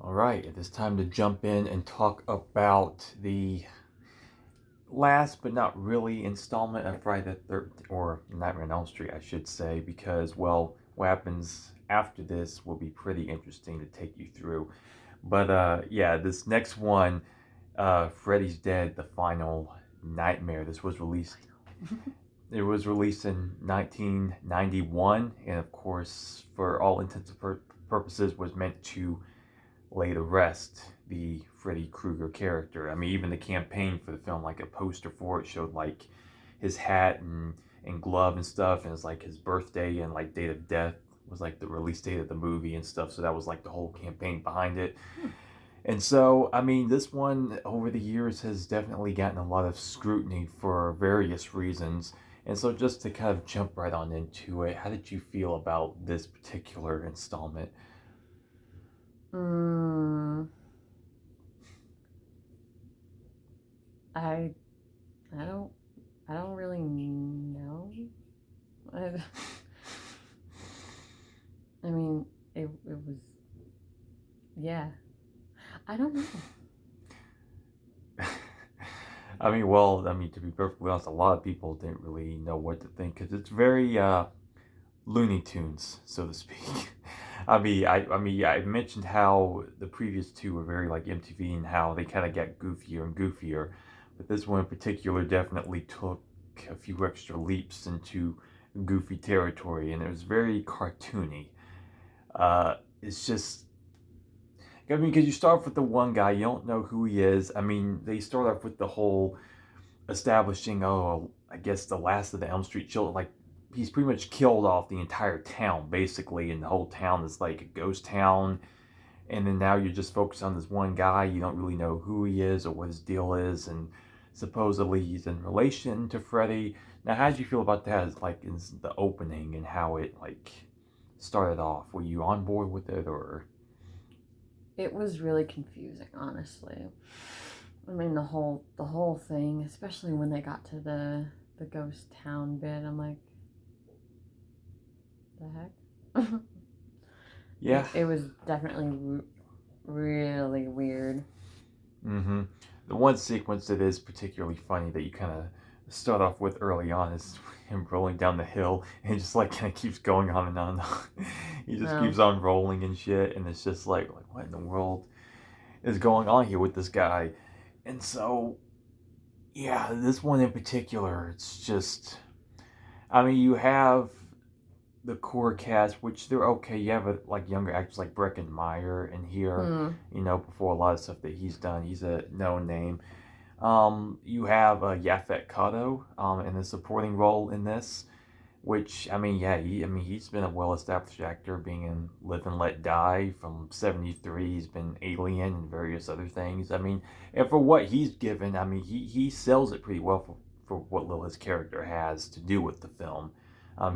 All right, it is time to jump in and talk about the last but not really installment of Friday the 13th, or Nightmare on Elm Street, I should say, because, well, what happens after this will be pretty interesting to take you through. But, yeah, this next one, Freddy's Dead, The Final Nightmare. This was released. It was released in 1991, and of course, for all intents and purposes, was meant to lay to rest the Freddy Krueger character. I mean, even the campaign for the film, like a poster for it, showed like his hat and glove and stuff, and it's like his birthday and like date of death was like the release date of the movie and stuff. So that was like the whole campaign behind it. And so, I mean, this one over the years has definitely gotten a lot of scrutiny for various reasons. And so, just to kind of jump right on into it, how did you feel about this particular installment? Mm, I I don't I don't really know. I, I mean, it was yeah. I don't know. I mean, to be perfectly honest, a lot of people didn't really know what to think because it's very Looney Tunes, so to speak. Yeah, I mentioned how the previous two were very like MTV and how they kind of get goofier and goofier, but this one in particular definitely took a few extra leaps into goofy territory, and it was very cartoony. It's just I mean, because you start off with the one guy, you don't know who he is. I mean, they start off with the whole establishing, oh, I guess the last of the Elm Street children. Like, he's pretty much killed off the entire town, basically, and the whole town is like a ghost town. And then now you're just focused on this one guy. You don't really know who he is or what his deal is, and supposedly he's in relation to Freddy. Now, how did you feel about that? Like, in the opening and how it like started off? Were you on board with it or? It was really confusing, honestly. I mean, the whole thing, especially when they got to the ghost town bit. I'm like, the heck. Yeah. It was definitely really weird. Mm-hmm. The one sequence that is particularly funny that you kind of start off with early on is him rolling down the hill and it just like kind of keeps going on and on and on. He just No, keeps on rolling and shit, and it's just like what in the world is going on here with this guy? And so, yeah, this one in particular, it's just, I mean, you have the core cast, which they're okay. You have like younger actors like Breckin Meyer in here, hmm. before a lot of stuff that he's done. He's a known name. You have Yaphet Kotto in a supporting role in this, which I mean, yeah, he's been a well-established actor, being in Live and Let Die from '73. He's been Alien and various other things. I mean, and for what he's given, I mean, he sells it pretty well for what little his character has to do with the film.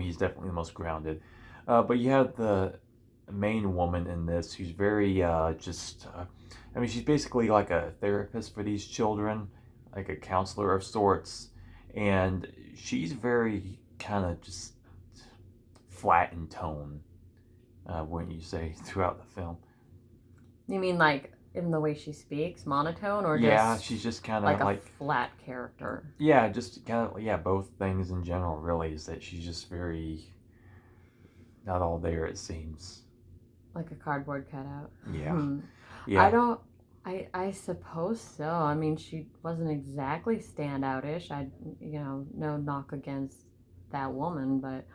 He's definitely the most grounded. But you have the main woman in this who's very I mean, she's basically like a therapist for these children, like a counselor of sorts, and she's very kind of just flat in tone, wouldn't you say, throughout the film? You mean like in the way she speaks, monotone, or Yeah, just she's just kind like of a like, flat character? yeah, just kind of, yeah, both things in general, really, is that she's just very not all there, it seems. Like a cardboard cutout. Yeah, I yeah. don't. I suppose so. I mean, she wasn't exactly standoutish. No knock against that woman, but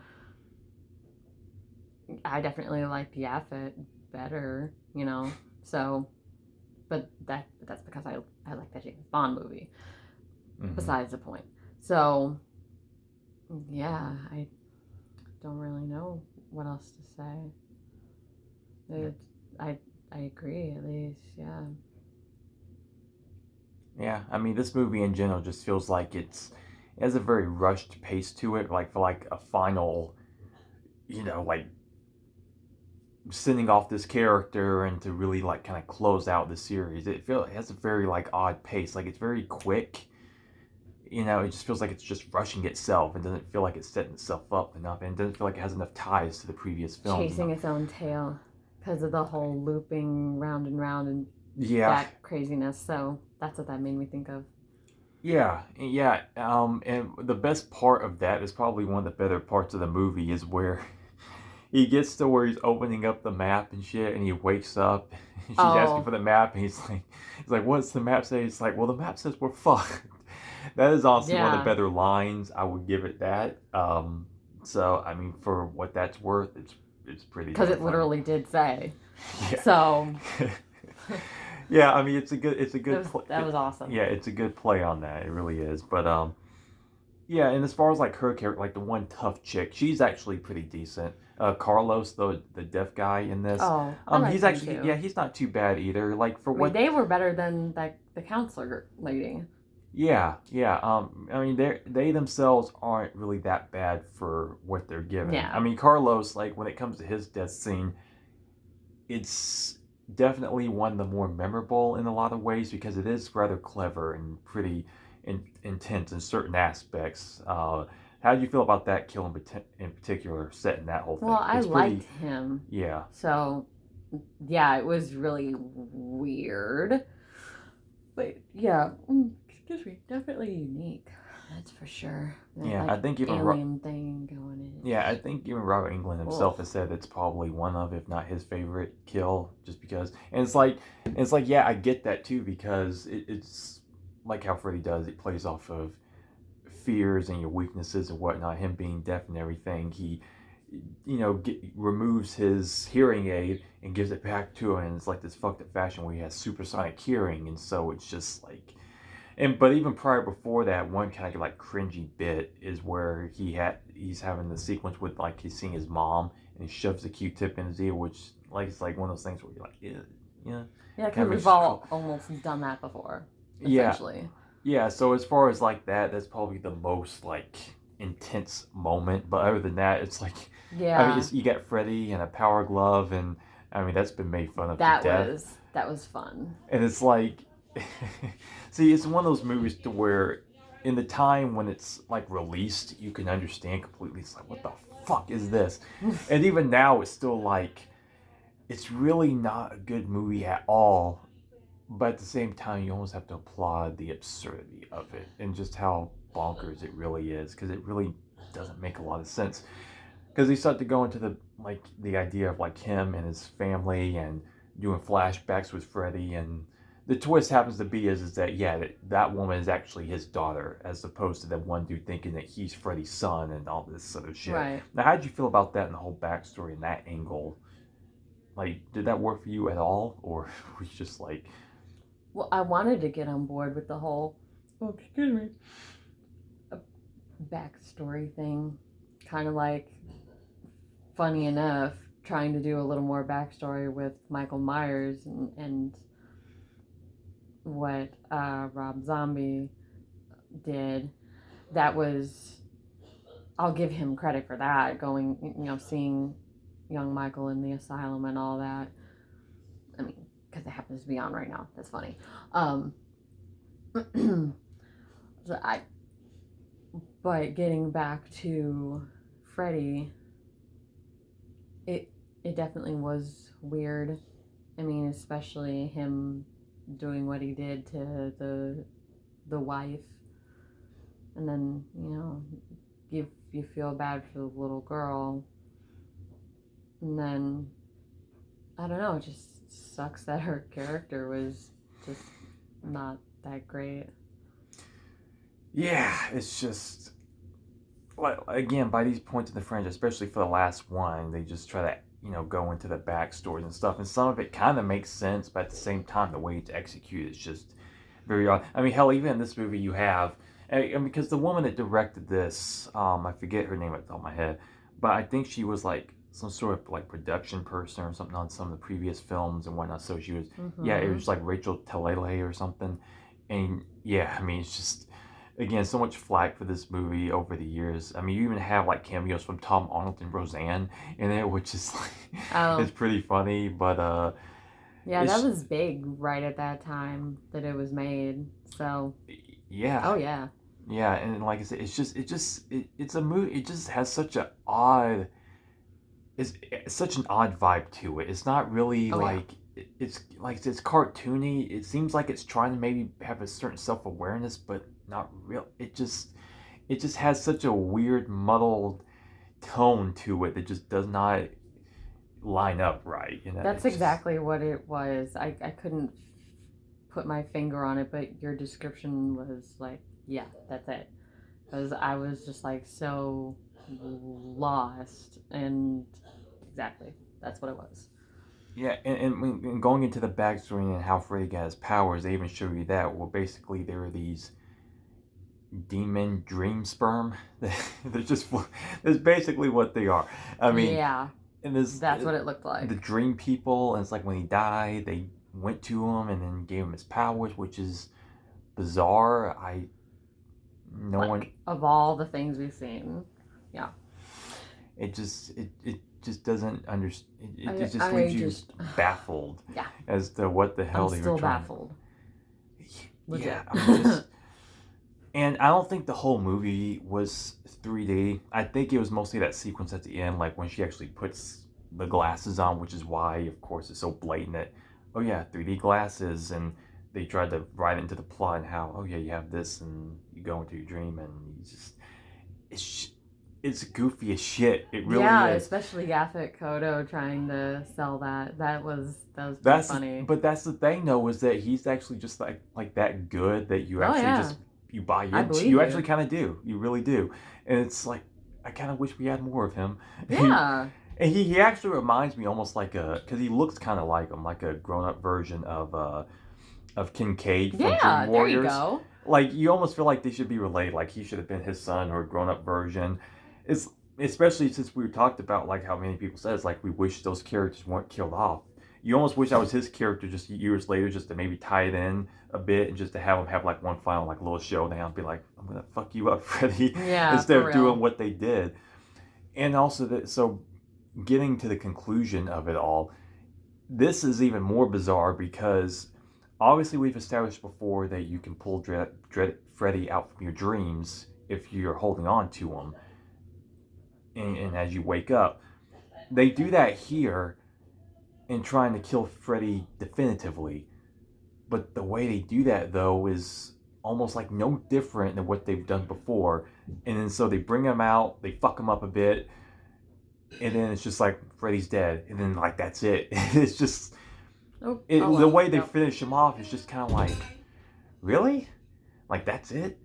I definitely liked Yaphet better. So, but that's because I like that James Bond movie. Hmm. Besides the point. So, yeah, I don't really know what else to say. Yep. It, I I agree at least. Yeah. Yeah, I mean, this movie in general just feels like it has a very rushed pace to it, like for like a final, like sending off this character and to really like kind of close out the series. It has a very like odd pace. Like it's very quick. It just feels like it's just rushing itself and doesn't feel like it's setting itself up enough, and it doesn't feel like it has enough ties to the previous films Chasing enough. its own tail. because of the whole looping round and round and Yeah, that craziness. So that's what that made me think of. yeah. And the best part of that is probably one of the better parts of the movie is where he gets to where he's opening up the map and shit, and he wakes up, and she's asking Oh, for the map, and he's like, "What's the map say?" It's like, "Well, the map says we're fucked." That is honestly one of the yeah, better lines. I would give it that. So I mean, for what that's worth, it's pretty because damn it funny. literally did say. Yeah. So Yeah, I mean, it's a that good was play. that was awesome. Yeah, it's a good play on that. It really is. But yeah, and as far as like her character, like the one tough chick, she's actually pretty decent. Carlos, the deaf guy in this, Oh, I he's liked him actually, yeah, too. he's not too bad either. Like for I mean, what, they were better than that the counselor lady. yeah. I mean, they themselves aren't really that bad for what they're given. I Yeah, mean, Carlos, like when it comes to his death scene, it's definitely one of the more memorable in a lot of ways because it is rather clever and pretty intense in certain aspects. How do you feel about that kill in particular, setting that whole well, thing? I It's liked pretty, him. yeah, So yeah, it was really weird. But yeah, excuse me, definitely unique. That's for sure. That yeah. I like think even alien thing going in. yeah, I think even Robert Englund Ugh. himself has said it's probably one of, if not his favorite kill, just because. And it's like, yeah, I get that too because it's like how Freddy does. It plays off of fears and your weaknesses and whatnot. Him being deaf and everything, he, removes his hearing aid and gives it back to him. And it's like this fucked up fashion where he has supersonic hearing, and so it's just like. And but even prior before that, one kind of like cringy bit is where he's having the sequence with like he's seeing his mom and he shoves the Q-tip in his ear, which like it's like one of those things where you're like, yeah, Yeah, kind because of we've makes you all crawl. almost done that before, Yeah, essentially. yeah. So as far as like that, that's probably the most like intense moment. But other than that, it's like, I mean, Yeah, you got Freddy and a power glove, and I mean that's been made fun of to that death. was that was fun. And it's like, see, it's one of those movies to where in the time when it's like released you can understand completely. It's like, what the fuck is this? And even now it's still like, it's really not a good movie at all, but at the same time you almost have to applaud the absurdity of it and just how bonkers it really is, because it really doesn't make a lot of sense, because they start to go into the idea of like him and his family and doing flashbacks with Freddy, and the twist happens to be is that yeah, that woman is actually his daughter as opposed to that one dude thinking that he's Freddy's son and all this sort of shit. Right. Now, how did you feel about that and the whole backstory and that angle? Like, did that work for you at all, or were you just like, Well, I wanted to get on board with the whole excuse me backstory thing, kind of like funny enough, trying to do a little more backstory with Michael Myers and what Rob Zombie did. That was, I'll give him credit for that. Going, seeing young Michael in the asylum and all that. I mean, because it happens to be on right now. That's funny. Um, so but getting back to Freddy, it it definitely was weird. I mean, especially him doing what he did to the wife, and then you feel bad for the little girl, and then I don't know, it just sucks that her character was just not that great. yeah, it's just, well, again, by these points in the franchise, especially for the last one, they just try to go into the backstories and stuff, and some of it kind of makes sense, but at the same time, the way it's executed is just very odd. I mean, hell, even in this movie, you have, and because the woman that directed this, I forget her name at the top of my head, but I think she was like some sort of like production person or something on some of the previous films and whatnot. So she was, yeah, it Mm-hmm. was like Rachel Talele or something, and yeah, I mean, it's just, again, so much flack for this movie over the years. I mean, you even have like cameos from Tom Arnold and Roseanne in it, which is like, Oh, it's pretty funny. But yeah, that it's, was big right at that time that it was made. So, yeah, oh yeah. and like I said, it's a movie. It just has such a odd it's such an odd vibe to it. It's not really Oh yeah. like it's cartoony. It seems like it's trying to maybe have a certain self awareness, but not real. It just has such a weird muddled tone to it that just does not line up right. You know, That's it's just exactly what it was. I couldn't put my finger on it, but your description was like, yeah, that's it. Because I was just like so lost, and exactly, that's what it was. yeah. And going into the backstory and how Freddy got his powers, they even show you that. Well, basically, there are these demon dream sperm. They're just that's basically what they are. I mean, Yeah, and this that's what it looked the like. dream people, and it's like when he died, they went to him and then gave him his powers, which is bizarre. I no one Like, of all the things we've seen, yeah. it just doesn't understand. It just I leaves you just, baffled yeah, as to what the I'm hell they were still trying. baffled. Yeah, Legit. I mean, just and I don't think the whole movie was 3D. I think it was mostly that sequence at the end, like when she actually puts the glasses on, which is why, of course, it's so blatant that, oh yeah, 3D glasses, and they tried to write into the plot and how, oh yeah, you have this, and you go into your dream, and you just, it's it's goofy as shit. It really Yeah, is. especially Yaphet Kodo trying to sell that. That was pretty That's funny. but that's the thing though, is that he's actually just like that good that you Oh actually yeah, just you buy I into. believe You actually you. kind of do. You really do, and it's like I kind of wish we had more of him. He Yeah, and he actually reminds me almost like a because he looks kind of like him, like a grown up version of Kincaid from Dream yeah. There you Warriors. go. Like you almost feel like they should be related. Like he should have been his son or a grown up version. It's especially since we talked about like how many people says like we wish those characters weren't killed off. You almost wish that was his character just years later, just to maybe tie it in a bit and just to have him have like one final like little showdown, be like, I'm gonna fuck you up, Freddy, Yeah, instead for of doing real. what they did. And also that so getting to the conclusion of it all, this is even more bizarre because obviously we've established before that you can pull Freddy out from your dreams if you're holding on to him, and as you wake up, they do that here in trying to kill Freddy definitively. But the way they do that though is almost like no different than what they've done before, and then so they bring him out, they fuck him up a bit, and then it's just like Freddy's dead, and then like that's it. It's just Oh, it, oh the well. way they Yep. finish him off is just kind of like, really? Like that's it?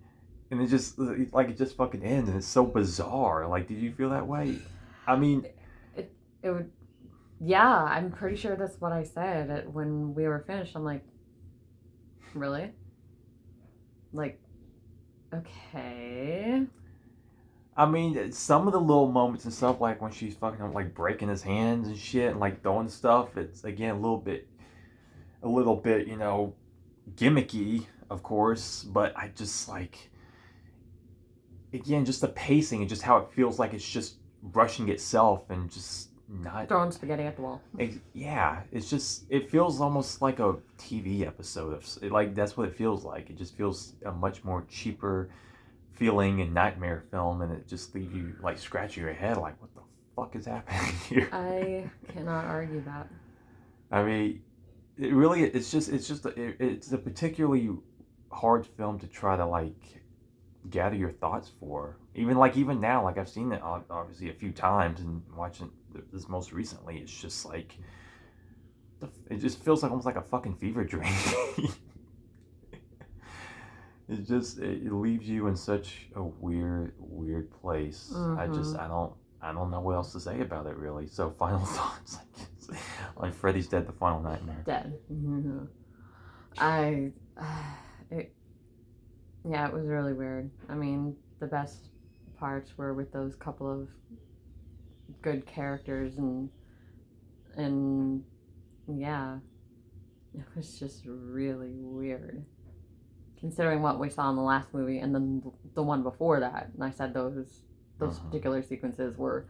And it just like it just fucking ends, and it's so bizarre. Like, did you feel that way? I mean, It it would. Yeah, I'm pretty sure that's what I said when we were finished. I'm like, really? Like, okay. some of the little moments and stuff, like when she's fucking like breaking his hands and shit, and like throwing stuff. It's again a little bit, gimmicky, of course. But I just like again, just the pacing and just how it feels like it's just rushing itself and just not. Throwing spaghetti at the wall. Yeah, it's just it feels almost like a TV episode of like that's what it feels like. It just feels a much more cheaper feeling and nightmare film, and it just leaves you like scratching your head, like what the fuck is happening here? I cannot argue that. I mean, it really it's a particularly hard film to try to like gather your thoughts for. Even now, like I've seen it obviously a few times and watching this most recently, it's just like it just feels like almost like a fucking fever dream. It leaves you in such a weird place. Mm-hmm. I don't know what else to say about it really. So final thoughts, I guess. Like Freddy's Dead, the Final Nightmare. Dead. Mm-hmm. I. It, yeah, it was really weird. I mean, the best parts were with those couple of good characters, and yeah, it was just really weird considering what we saw in the last movie and then the one before that. And I said those Mm-hmm. particular sequences were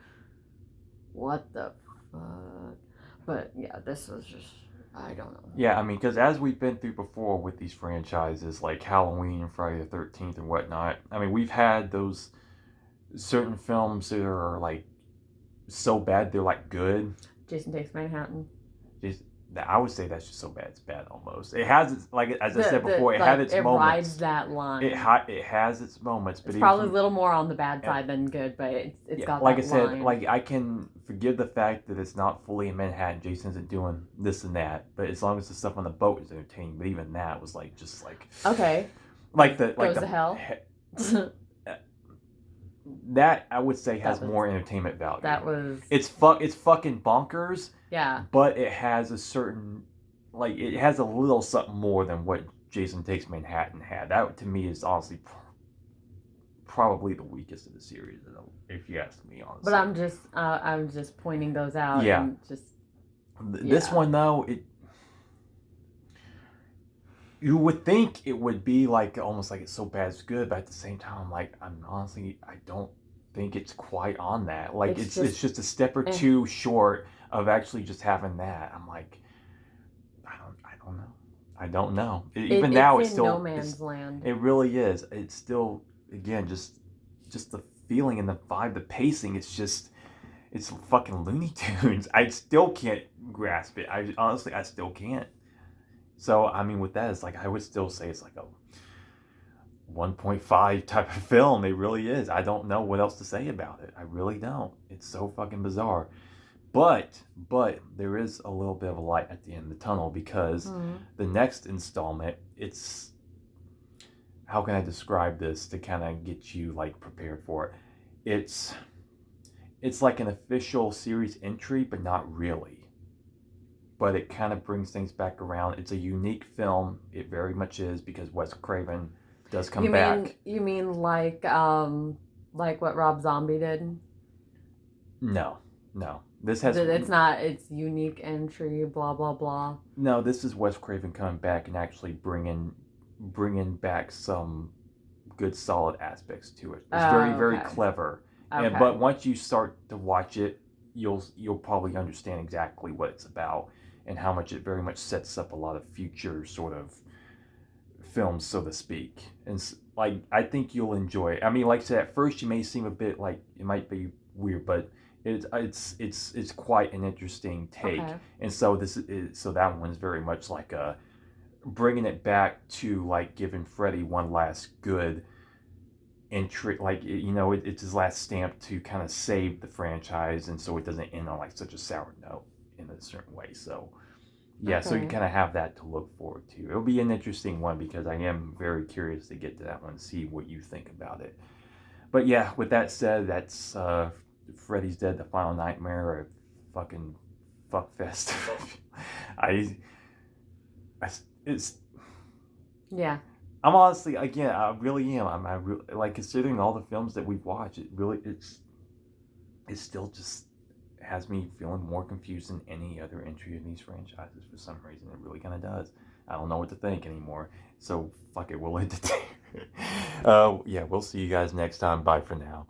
what the fuck. But yeah, this was just, I don't know. Yeah, I mean, because as we've been through before with these franchises like Halloween and Friday the 13th and whatnot, I mean, we've had those certain films that are like so bad they're like good. Jason Takes Manhattan. Just I would say that's just so bad it's bad almost. It has its, like as I said The before, it like had its it rides moments. that line. It has its moments, but It's even probably a from, little more on the bad side than good, but it's yeah, got like I that said, line. like I can forgive the fact that it's not fully in Manhattan. Jason isn't doing this and that, but as long as the stuff on the boat is entertaining. But even that was like just like Okay. like the Goes to hell. that I would say has That was- more entertainment value. That was It's fucking bonkers. yeah. But it has a certain, like, it has a little something more than what Jason Takes Manhattan had. That to me is honestly probably the weakest of the series, if you ask me honestly. But I'm just pointing those out. Yeah. And just This one though, you would think it would be like almost like it's so bad it's good, but at the same time, like I'm honestly I don't think it's quite on that. Like it's just a step or two short of actually just having that. I'm like, I don't know. Even now, it's still no man's land. It really is. It's still, again, just the feeling and the vibe, the pacing. It's fucking Looney Tunes. I still can't grasp it. I honestly still can't. So I mean, with that, it's like I would still say it's like a 1.5 type of film. It really is. I don't know what else to say about it. I really don't. It's so fucking bizarre. But there is a little bit of a light at the end of the tunnel because the next installment, it's, how can I describe this to kind of get you like prepared for it? It's like an official series entry, but not really. But it kind of brings things back around. It's a unique film. It very much is, because Wes Craven does come back. You mean like what Rob Zombie did? No. This has. It's not. It's unique entry. Blah blah blah. No, this is Wes Craven coming back and actually bringing back some good solid aspects to it. It's very clever. Okay. But once you start to watch it, you'll probably understand exactly what it's about and how much it very much sets up a lot of future sort of films, so to speak. And like I think you'll enjoy it. I mean, like I said, at first you may seem a bit like it might be weird, but it's quite an interesting take. Okay. And so so that one's very much like a bringing it back to like giving Freddy one last good entry, like it's his last stamp to kind of save the franchise, and so it doesn't end on like such a sour note in a certain way. So yeah, so you kind of have that to look forward to. It'll be an interesting one because I am very curious to get to that one and see what you think about it. But yeah, with that said, that's Freddy's Dead: The Final Nightmare, a fucking fuckfest. It's yeah. I'm honestly, again, I really am. I really, like, considering all the films that we've watched, it still just has me feeling more confused than any other entry in these franchises for some reason. It really kind of does. I don't know what to think anymore. So fuck it, we'll end it there. Yeah, we'll see you guys next time. Bye for now.